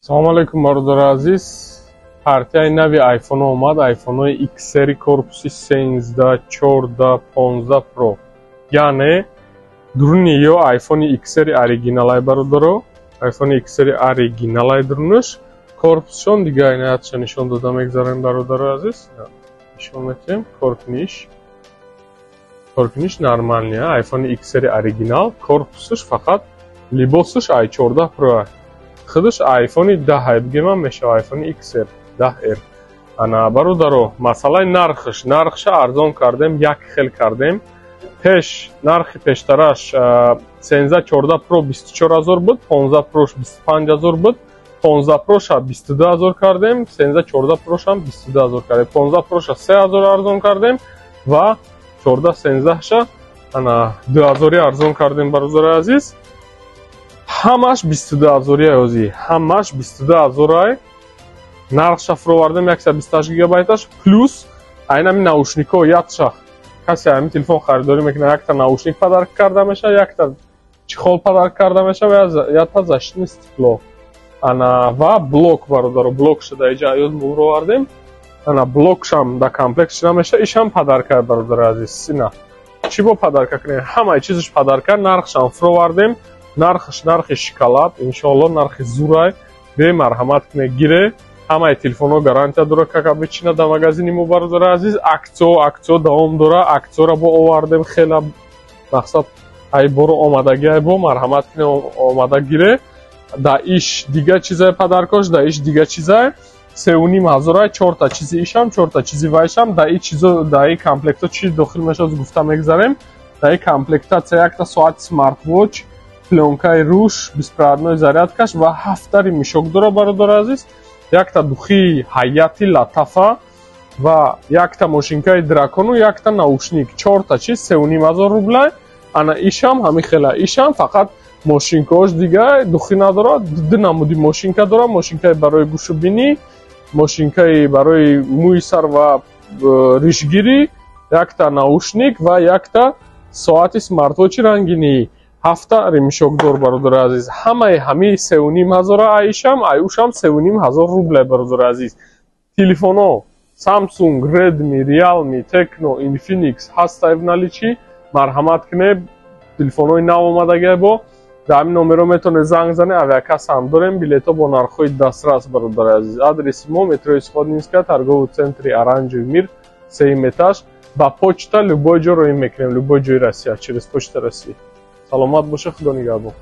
Assalomu alaykum barodar aziz. Partiya navi iPhone omad. iPhone X seri korpusi 13, 14, 15 Pro. Ya'ni durni yo iPhone X seri originalay barodaro. iPhone X seri originalay durnush. Korpushon diga aynatcha nishon dodam egzarim barodar aziz. Nishon etim korpunish. Korpunish normalniy. iPhone X seri original. Korpusish faqat libosish i14 Pro. خودش آیفون 10 بگیم میشه آیفون XR 10R. انا برادرو مسئله نرخش ارزان کردیم، یک خیل کردیم. پیش نرخ پیشترش 13 14 پرو 24000 بود، 15 پروش 25000 بود، 15 پروش 22000 کردیم، 13 14 پروش هم 22000 کردیم، 15 پروش 3000 ارزان کردیم و 14 13 ش انا 2000 ارزان کردیم برادر عزیز. همش 22000 یازی، همش 22000 نرخش فروردم 128 گیگابایتش پلوس این همین ناوشنیکو یادشا کسی همین تلفن خریداری میکنه یک تا ناوشنیک پدر کرده میشه، یک تا چخول پدر کرده میشه و یا تا زشتین استیکلو انا و بلوک برادر بلوک شده اینجا ایوز مورو وردیم انا بلوکش هم دا کامپلکس شده میشه، ایش هم پدر کرد برادر عزیز. سینا چی با پدر کنه همه چیزش پدر کرد، نرخش هم فروردیم. نرخ شکلات انشالله نرخ زورای به مرحمت کنه گیره. همه تلفن ها گارانتیا داره که بچینه در مغازین مو برادر عزیز. اکتو دوام داره، اکتو را با آوردیم خیلی مقصد ای برو آمدگی ای با مرحمت کنه آمده گیره. در ایش دیگه چیزای پدر کش، در ایش دیگه چیزای 3500 4 تا چیزی ایشم 4 تا چیزی وایشم. در این چیزا در این کامپلکت چی داخل میشه از گفتم میگذاریم. در این کامپلکت یک تا ساعت سمارت واچ، پلونکای روش 20 заряд کش و 7 میشک داره برادر عزیز. یک تا دوخی حیاتی لطفه و یک تا ماشینکای دراکون و یک تا ناوشنیک 4 تا چیز 3500 روبل. انا ایشم همین خیلی ایشم فقط ماشینکاش دیگه دوخی نداره. دو نمودی ماشینکا داره، ماشینکای برای گوشو بینی، ماشینکای برای موی سر و ریشگیری، یک تا ناوشنیک و یک تا ساعت سمارت واچ رنگینی. 7 ریمشک دور برادر عزیز. همه 3500 ایشم ایوشم 3500 روبل برادر عزیز. تلفن ها سامسونگ، ردمی، ریالمی، تکنو، اینفینیکس هست в наличии. مرحمت کنه تلفن های نو اومدگی با در همین نمره میتونه زنگ زنه. авиакас هم داریم، بلیط ها با نرخ دسترس برادر عزیز. آدرس ما метро Исходнинская, торговый центр Оранжевый мир, 7 этаж. با почта любой جا روی میکنیم، любой جای روسیه через почта России. سلامت باشه، خدا نگهدار.